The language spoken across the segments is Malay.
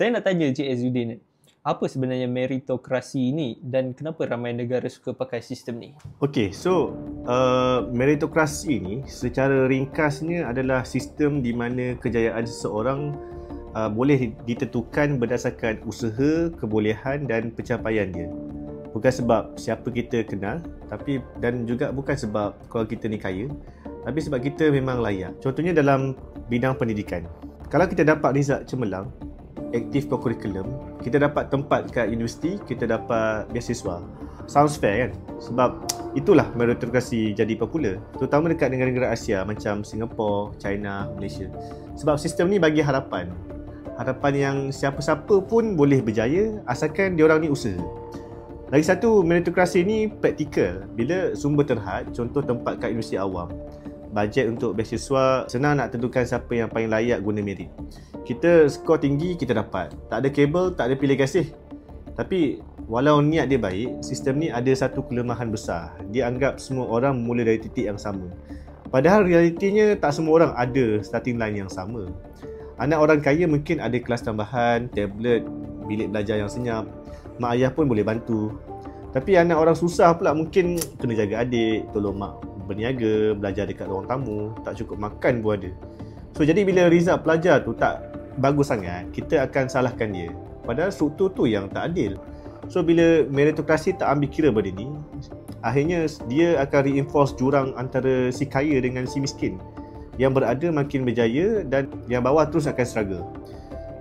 Saya nak tanya Cik Azudin, apa sebenarnya meritokrasi ini dan kenapa ramai negara suka pakai sistem ni? Okey, so meritokrasi ini secara ringkasnya adalah sistem di mana kejayaan seseorang boleh ditentukan berdasarkan usaha, kebolehan dan pencapaian dia. Bukan sebab siapa kita kenal, dan juga bukan sebab kalau kita ni kaya, tapi sebab kita memang layak. Contohnya dalam bidang pendidikan. Kalau kita dapat result cemerlang, aktif co-curriculum, kita dapat tempat kat universiti, kita dapat beasiswa. Sounds fair kan? Sebab itulah meritokrasi jadi popular, terutama dekat negara-negara Asia macam Singapura, China, Malaysia. Sebab sistem ni bagi harapan yang siapa-siapa pun boleh berjaya asalkan diorang ni usaha. Lagi satu, meritokrasi ni praktikal. Bila sumber terhad, contoh tempat kat universiti awam, bajet untuk beasiswa, senang nak tentukan siapa yang paling layak guna merit. Kita skor tinggi, kita dapat. Tak ada kabel, tak ada pilih kasih. Tapi walau niat dia baik, sistem ni ada satu kelemahan besar. Dia anggap semua orang mula dari titik yang sama. Padahal realitinya tak semua orang ada starting line yang sama. Anak orang kaya mungkin ada kelas tambahan, tablet, bilik belajar yang senyap. Mak ayah pun boleh bantu. Tapi anak orang susah pula mungkin kena jaga adik, tolong mak berniaga, belajar dekat ruang tamu, tak cukup makan pun ada. So jadi bila result pelajar tu tak bagus sangat, kita akan salahkan dia. Padahal struktur tu yang tak adil. So bila meritokrasi tak ambil kira benda ni, akhirnya dia akan reinforce jurang antara si kaya dengan si miskin. Yang berada makin berjaya dan yang bawah terus akan struggle.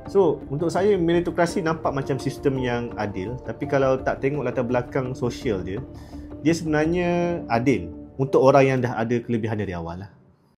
So, untuk saya meritokrasi nampak macam sistem yang adil, tapi kalau tak tengok latar belakang sosial dia, dia sebenarnya adil untuk orang yang dah ada kelebihan dari awal lah.